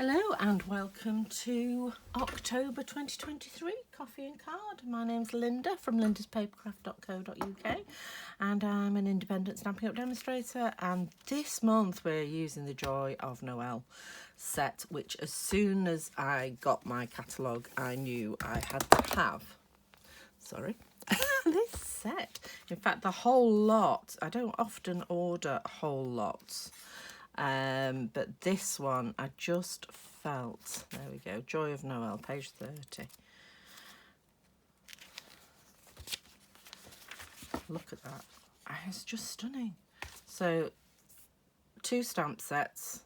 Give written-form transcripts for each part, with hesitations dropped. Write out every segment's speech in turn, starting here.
Hello and welcome to October 2023 Coffee and Card. My name's Linda from lindaspapercraft.co.uk and I'm an independent Stampin' Up demonstrator, and this month we're using the Joy of Noel set, which as soon as I got my catalogue I knew I had to have. This set. In fact, the whole lot. I don't often order whole lots. But this one I just felt, there we go, Joy of Noel, page 30. Look at that. It's just stunning. So 2 stamp sets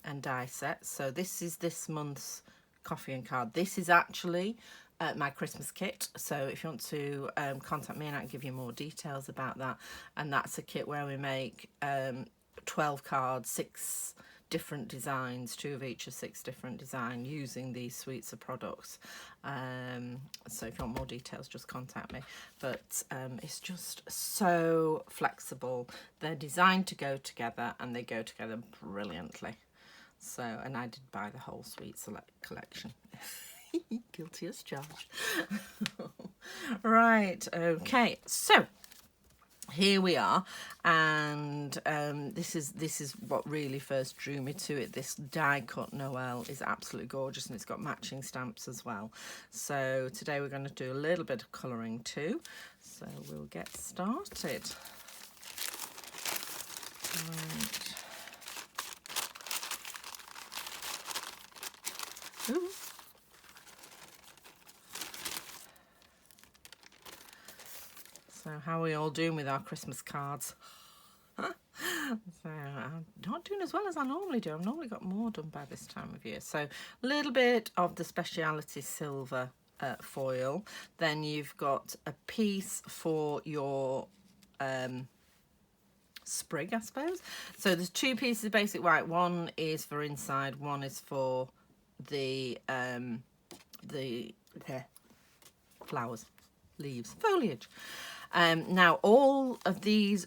and die sets. So this is this month's coffee and card. This is actually my Christmas kit, so if you want to contact me and I can give you more details about that. And that's a kit where we make 12 cards, 6 different designs, 2 of each of 6 different designs using these suites of products. So if you want more details, just contact me. But it's just so flexible. They're designed to go together and they go together brilliantly. So, and I did buy the whole suite select collection. Guilty as charged. Right, okay, so here we are, and this is what really first drew me to it. This die cut Noel is absolutely gorgeous, and it's got matching stamps as well. So today we're going to do a little bit of colouring too, so we'll get started. Right. Ooh. So how are we all doing with our Christmas cards? So I'm not doing as well as I normally do. I've normally got more done by this time of year. So a little bit of the speciality silver foil. Then you've got a piece for your sprig, I suppose. So there's 2 pieces of basic white. One is for inside, one is for the flowers, leaves, foliage. Now all of these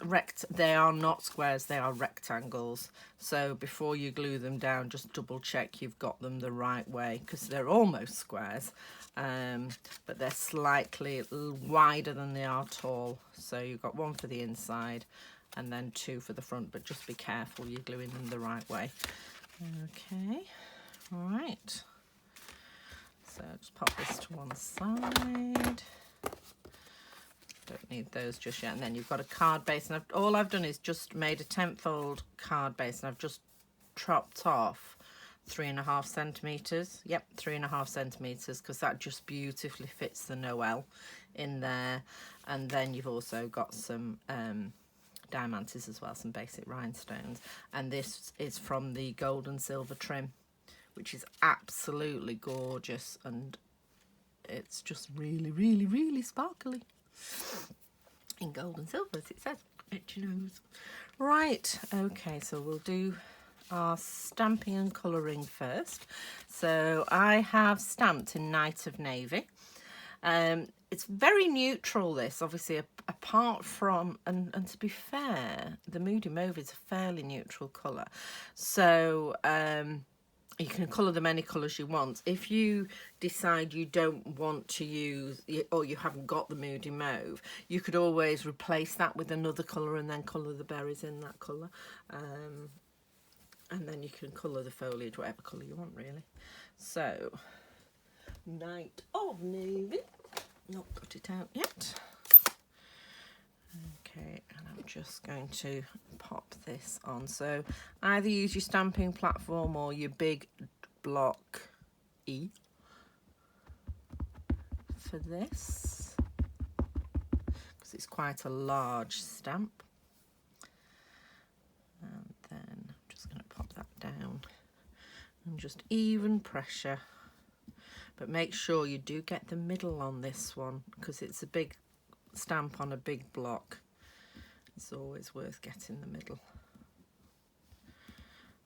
they are not squares, they are rectangles. So before you glue them down, just double check you've got them the right way, because they're almost squares, but they're slightly wider than they are tall. So you've got 1 for the inside and then 2 for the front, but just be careful you're gluing them the right way. Okay, all right. So just pop this to one side. Don't need those just yet. And then you've got a card base, and all I've done is just made a 10-fold card base, and I've just chopped off 3.5 centimeters. Yep, 3.5 centimeters, because that just beautifully fits the Noel in there. And then you've also got some diamantes as well, some basic rhinestones. And this is from the gold and silver trim, which is absolutely gorgeous, and it's just really, really, really sparkly. In gold and silver, as it says, itchy nose. Right, okay, so we'll do our stamping and colouring first. So I have stamped in Night of Navy. It's very neutral, this, obviously, apart from, and to be fair, the Moody Mauve is a fairly neutral colour. So you can colour them any colours you want. If you decide you don't want to use, or you haven't got the Moody Mauve, you could always replace that with another colour and then colour the berries in that colour. And then you can colour the foliage, whatever colour you want, really. So, Night of Navy. Not got it out yet. Okay, and I'm just going to pop this on. So either use your stamping platform or your big block E for this, because it's quite a large stamp. And then I'm just going to pop that down and just even pressure. But make sure you do get the middle on this one, because it's a big stamp on a big block. It's always worth getting the middle.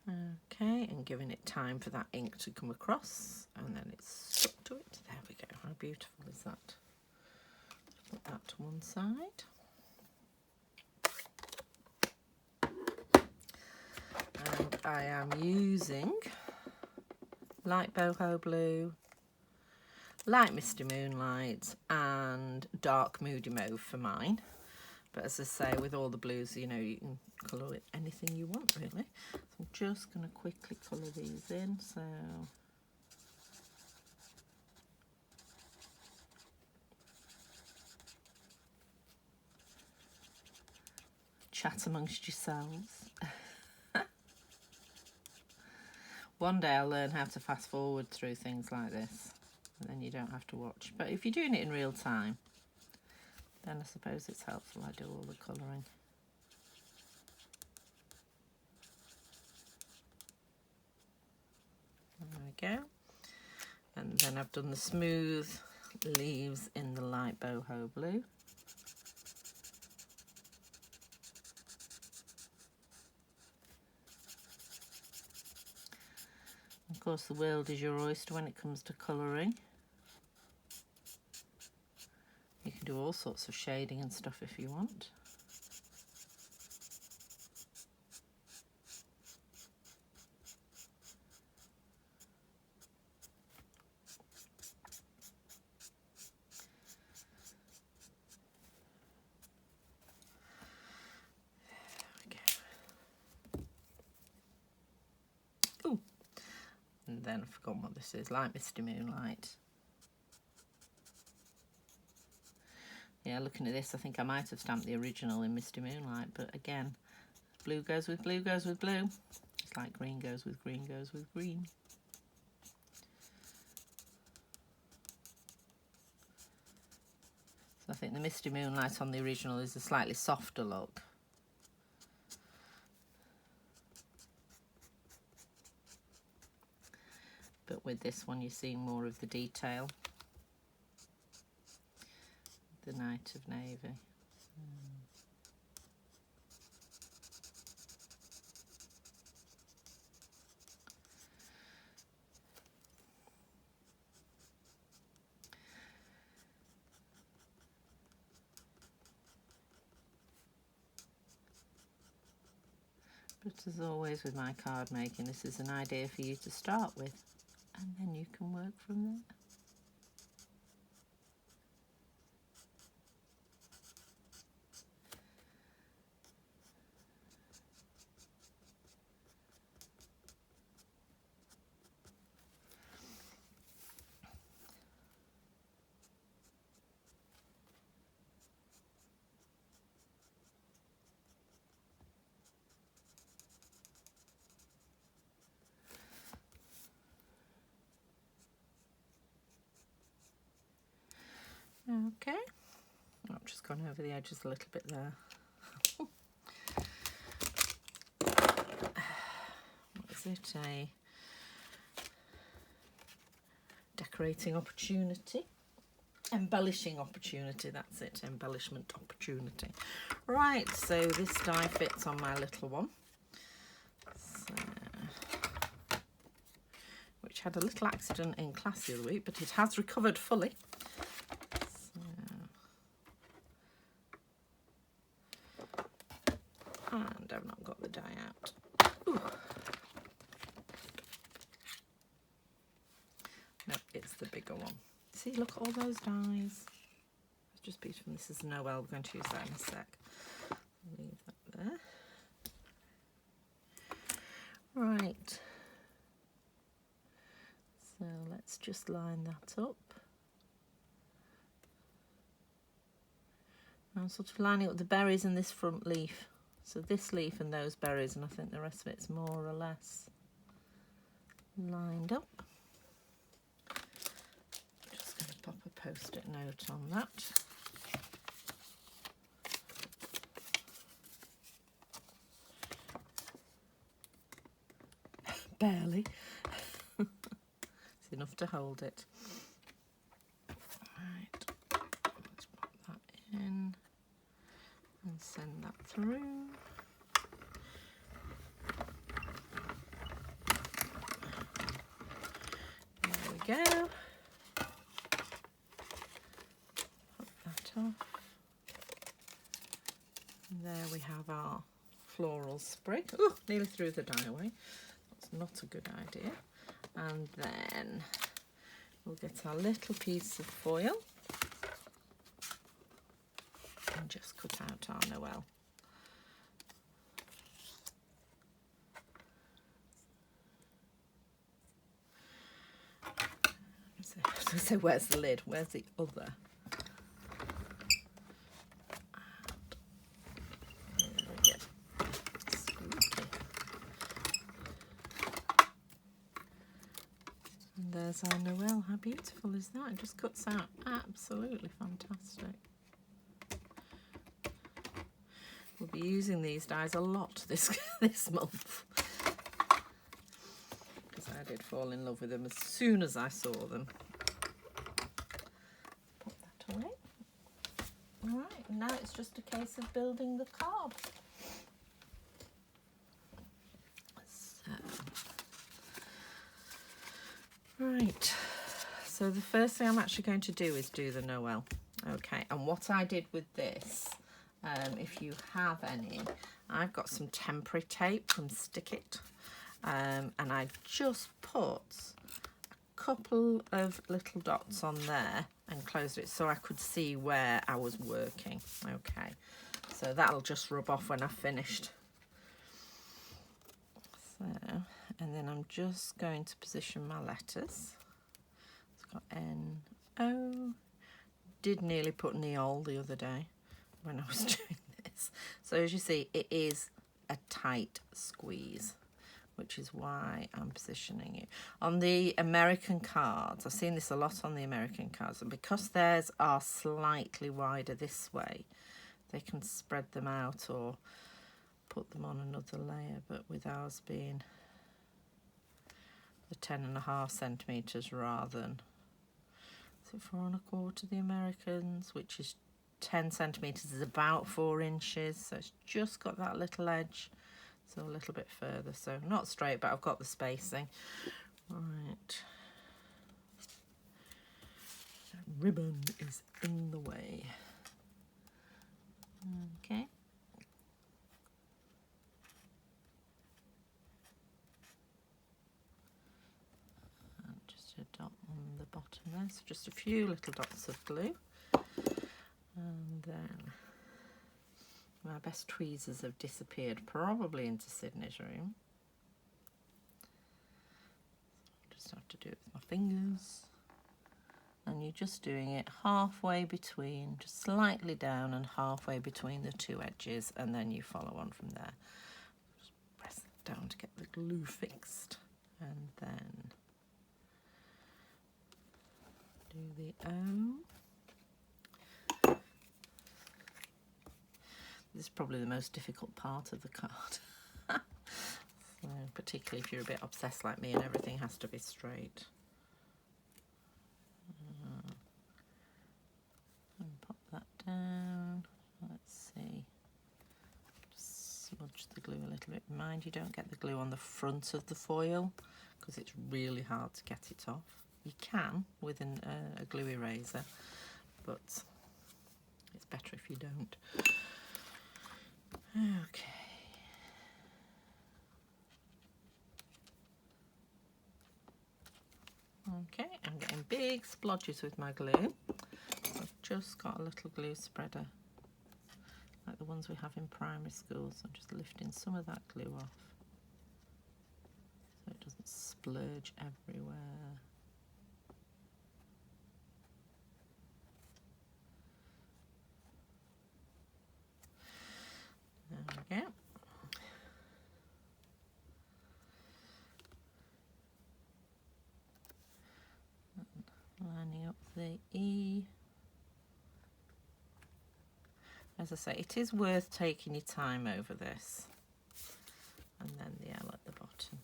Okay, and giving it time for that ink to come across, and then it's stuck to it. There we go. How beautiful is that? Put that to one side. And I am using light boho blue, light misty moonlight, and dark moody mauve for mine. But as I say, with all the blues, you know, you can colour it anything you want, really. So I'm just going to quickly colour these in. So chat amongst yourselves. One day I'll learn how to fast forward through things like this, and then you don't have to watch. But if you're doing it in real time, then I suppose it's helpful I do all the colouring. There we go. And then I've done the smooth leaves in the light boho blue. Of course, the world is your oyster when it comes to colouring. You can do all sorts of shading and stuff if you want. Ooh. And then I've forgotten what this is, light misty moonlight. Yeah, looking at this, I think I might have stamped the original in Misty Moonlight, but again, blue goes with blue goes with blue. It's like green goes with green goes with green. So I think the Misty Moonlight on the original is a slightly softer look. But with this one, you're seeing more of the detail. The Night of Navy. But as always with my card making, this is an idea for you to start with, and then you can work from there. Okay, I've just gone over the edges a little bit there. What is it? A decorating opportunity? Embellishing opportunity, that's it, embellishment opportunity. Right, so this die fits on my little one. So, which had a little accident in class the other week, but it has recovered fully. And I've not got the die out. Ooh. No, it's the bigger one. See, look at all those dies. It's just beautiful. This is Noel. We're going to use that in a sec. Leave that there. Right. So let's just line that up. I'm sort of lining up the berries in this front leaf. So this leaf and those berries, and I think the rest of it's more or less lined up. Just going to pop a post-it note on that. Barely. It's enough to hold it. Right, let's pop that in and send that through. There we go. Pop that off. And there we have our floral sprig. Oh, nearly threw the die away. That's not a good idea. And then we'll get our little piece of foil and just cut out our Noel. So where's the lid? Where's the other? And there's our Noel. How beautiful is that? It just cuts out absolutely fantastic. We'll be using these dies a lot this month, because I did fall in love with them as soon as I saw them. Put that away. All right, now it's just a case of building the card. Right, so the first thing I'm actually going to do is do the Noel. Okay, and what I did with this, if you have any, I've got some temporary tape from Stick It, and I just put a couple of little dots on there and closed it so I could see where I was working. Okay, so that'll just rub off when I've finished. So, and then I'm just going to position my letters. It's got N-O. Did nearly put Noel the other day when I was doing this. So as you see, it is a tight squeeze, which is why I'm positioning it. On the American cards, I've seen this a lot on the American cards, and because theirs are slightly wider this way, they can spread them out or put them on another layer, but with ours being the 10.5 centimetres rather than, is it 4 1/4 the Americans, which is 10 centimetres is about 4 inches, so it's just got that little edge, so a little bit further, so not straight, but I've got the spacing. Right, that ribbon is in the way. Okay. A dot on the bottom there, so just a few little dots of glue, and then my best tweezers have disappeared, probably into Sydney's room. Just have to do it with my fingers, and you're just doing it halfway between, just slightly down and halfway between the two edges, and then you follow on from there. Just press it down to get the glue fixed, and then do the O. This is probably the most difficult part of the card. So, particularly if you're a bit obsessed like me and everything has to be straight. And pop that down. Let's see. Just smudge the glue a little bit. Mind you don't get the glue on the front of the foil, because it's really hard to get it off. You can with a glue eraser, but it's better if you don't. Okay. Okay, I'm getting big splodges with my glue. I've just got a little glue spreader, like the ones we have in primary school, so I'm just lifting some of that glue off so it doesn't splurge everywhere. There we go. Lining up the E. As I say, it is worth taking your time over this. And then the L at the bottom.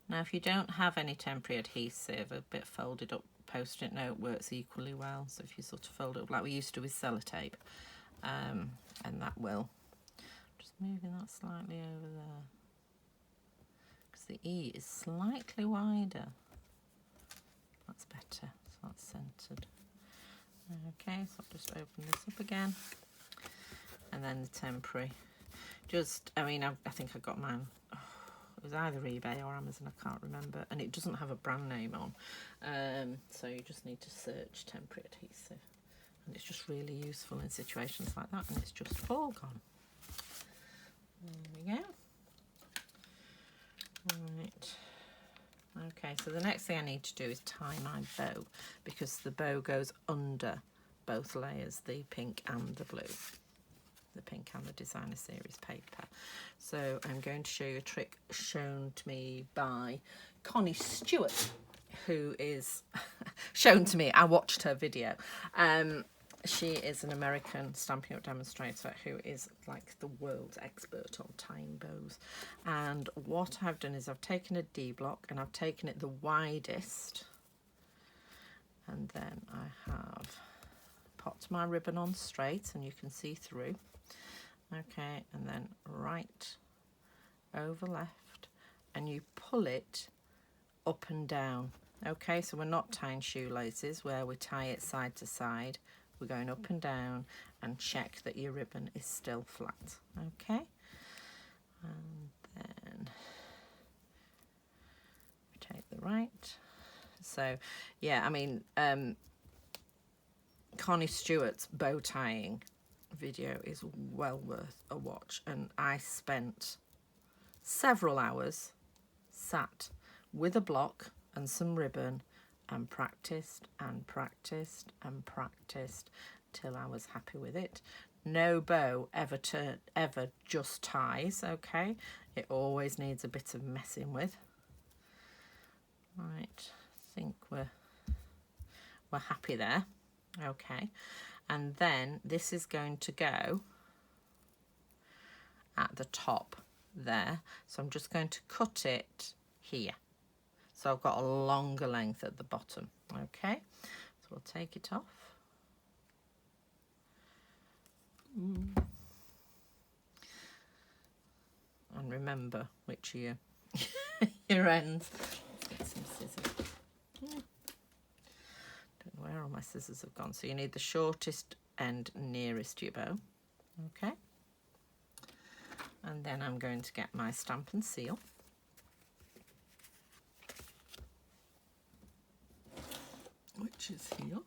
Now, if you don't have any temporary adhesive, a bit folded up Post-it note works equally well. So if you sort of fold it up like we used to with sellotape, and that will. Just moving that slightly over there, because the E is slightly wider. That's better, so that's centered. Okay, so I'll just open this up again. And then the temporary. Just, I mean, I think I got mine, it was either eBay or Amazon, I can't remember. And it doesn't have a brand name on. So you just need to search temporary adhesive. And it's just really useful in situations like that. And it's just all gone. There we go. Right. Okay, so the next thing I need to do is tie my bow, because the bow goes under both layers, the pink and the blue. The pink and the Designer Series paper. So I'm going to show you a trick shown to me by Connie Stewart, who is shown to me. I watched her video. She is an American Stampin' Up! Demonstrator who is like the world's expert on tying bows. And what I've done is I've taken a D block and I've taken it the widest, and then I have popped my ribbon on straight, and you can see through. Okay, and then right over left, and you pull it up and down. Okay, so we're not tying shoelaces where we tie it side to side. We're going up and down, and check that your ribbon is still flat. Okay, and then we take the right. So yeah, I mean, Connie Stewart's bow tying video is well worth a watch, and I spent several hours sat with a block and some ribbon and practiced and practiced and practiced till I was happy with it. No bow ever just ties, okay? It always needs a bit of messing with. Right, I think we're happy there. Okay, and then this is going to go at the top there, so I'm just going to cut it here, so I've got a longer length at the bottom. Okay, so we'll take it off. And remember which are your ends. Let's get some scissors. Don't know where all my scissors have gone. So you need the shortest end nearest your bow. Okay. And then I'm going to get my Stampin' seal. Which is here.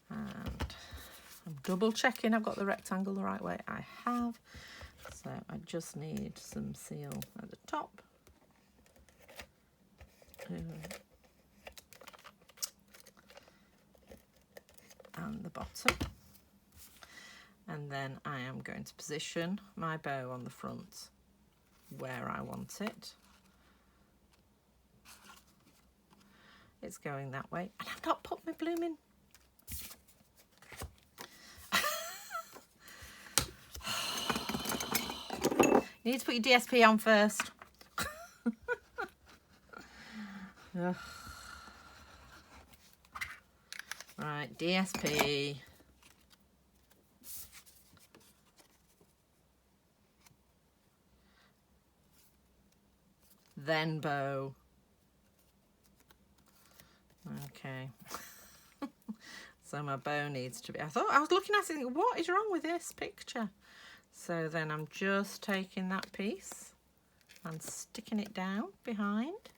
And I'm double checking I've got the rectangle the right way. I have. So I just need some seal at the top. And the bottom, and then I am going to position my bow on the front where I want it. It's going that way, and I've not put my blooming you need to put your DSP on first. Ugh. Right, DSP. Then bow. Okay. So my bow needs to be, I was looking at it thinking, what is wrong with this picture? So then I'm just taking that piece and sticking it down behind.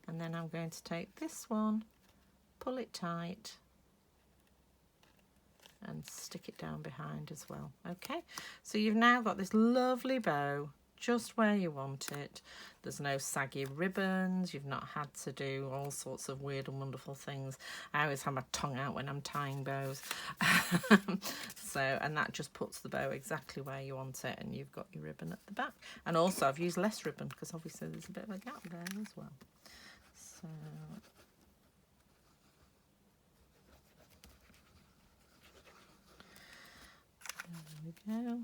And then I'm going to take this one, pull it tight, and stick it down behind as well. Okay, so you've now got this lovely bow just where you want it. There's no saggy ribbons. You've not had to do all sorts of weird and wonderful things. I always have my tongue out when I'm tying bows. So, and that just puts the bow exactly where you want it, and you've got your ribbon at the back. And also I've used less ribbon because obviously there's a bit of a gap there as well. So there we go.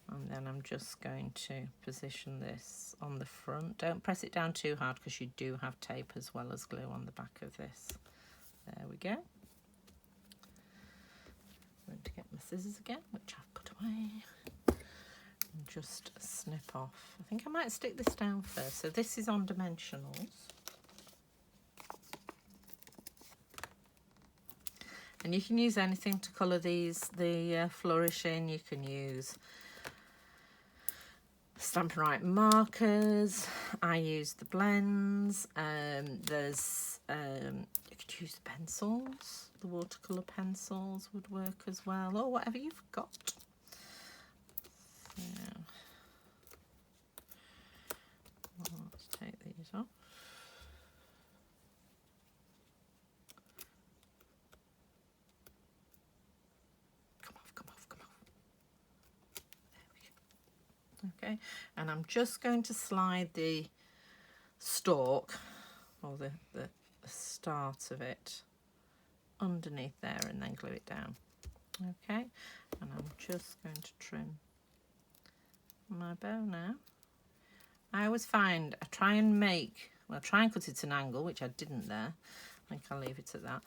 And then I'm just going to position this on the front. Don't press it down too hard because you do have tape as well as glue on the back of this. There we go. scissors again, which I've put away, and just snip off. I think I might stick this down first. So this is on dimensionals. And you can use anything to colour these, the flourish in. You can use Stampin' Right markers. I use the blends. There's you could use the pencils. The watercolour pencils would work as well, or whatever you've got. So let's take these off. Okay, and I'm just going to slide the stalk, or the start of it, underneath there and then glue it down. Okay, and I'm just going to trim my bow now. I always find I try and cut it at an angle, which I didn't there. I think I'll leave it at that.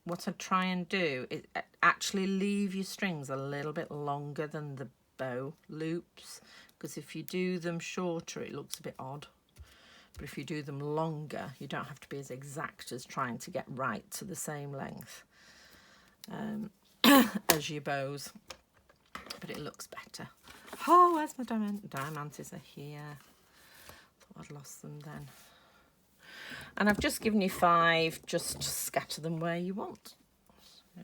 What I try and do is actually leave your strings a little bit longer than the bow loops, because if you do them shorter it looks a bit odd, but if you do them longer you don't have to be as exact as trying to get right to the same length as your bows, but it looks better. Oh, where's my diamantes are here. Thought I'd lost them then. And I've just given you 5, just scatter them where you want. So,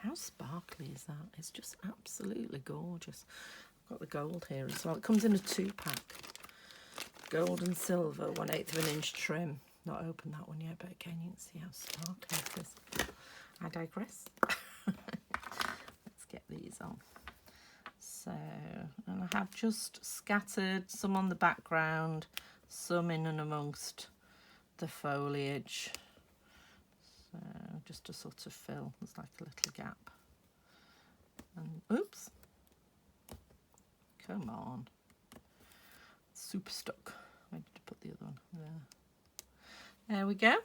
how sparkly is that? It's just absolutely gorgeous. I've got the gold here as well. It comes in a 2-pack. Gold and silver, 1/8 of an inch trim. Not opened that one yet, but again you can see how sparkly it is. I digress. Let's get these on. So, and I have just scattered some on the background, some in and amongst the foliage. So just to sort of fill, there's like a little gap. And oops, come on, super stuck. Where did I put the other one? There we go.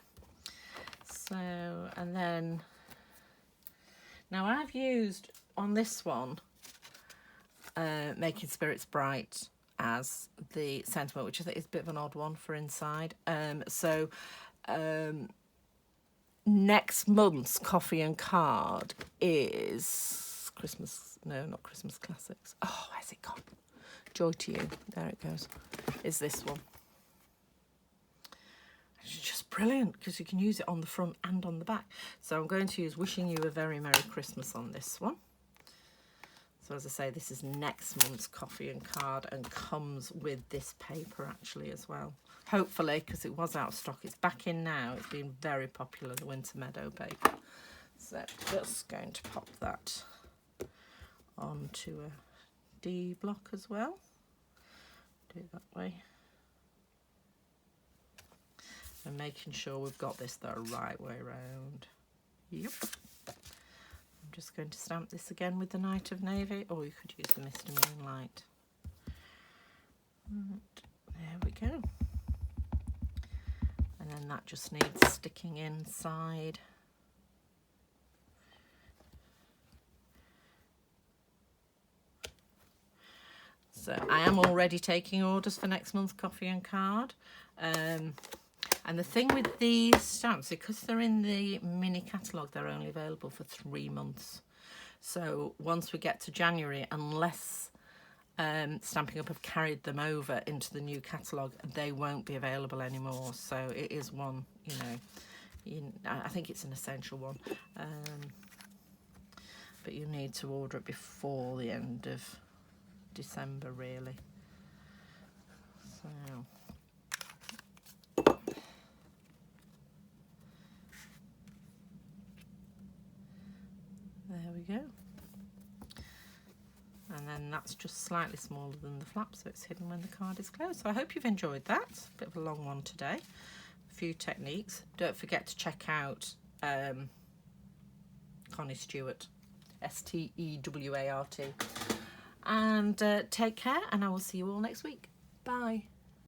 So, and then now I've used on this one Making Spirits Bright as the sentiment, which I think is a bit of an odd one for inside. Next month's coffee and card is Christmas, no, not Christmas Classics. Oh, where's it gone? Joy to You, there it goes, is this one. It's just brilliant because you can use it on the front and on the back. So I'm going to use Wishing You a Very Merry Christmas on this one. So as I say, this is next month's coffee and card and comes with this paper actually as well. Hopefully, because it was out of stock. It's back in now. It's been very popular, the Winter Meadow paper. So just going to pop that onto a D block as well. Do it that way. And making sure we've got this the right way around. Yep. I'm just going to stamp this again with the Night of Navy, or you could use the Mr. Moonlight. Right, there we go. And then that just needs sticking inside. So I am already taking orders for next month's coffee and card. And the thing with these stamps, because they're in the mini catalogue, they're only available for 3 months. So once we get to January, unless Stampin' Up have carried them over into the new catalogue, they won't be available anymore. So it is one, I think it's an essential one. But you need to order it before the end of December, really. So there we go. And then that's just slightly smaller than the flap, so it's hidden when the card is closed. So I hope you've enjoyed that. A bit of a long one today. A few techniques. Don't forget to check out Connie Stewart, Stewart. And take care, and I will see you all next week. Bye.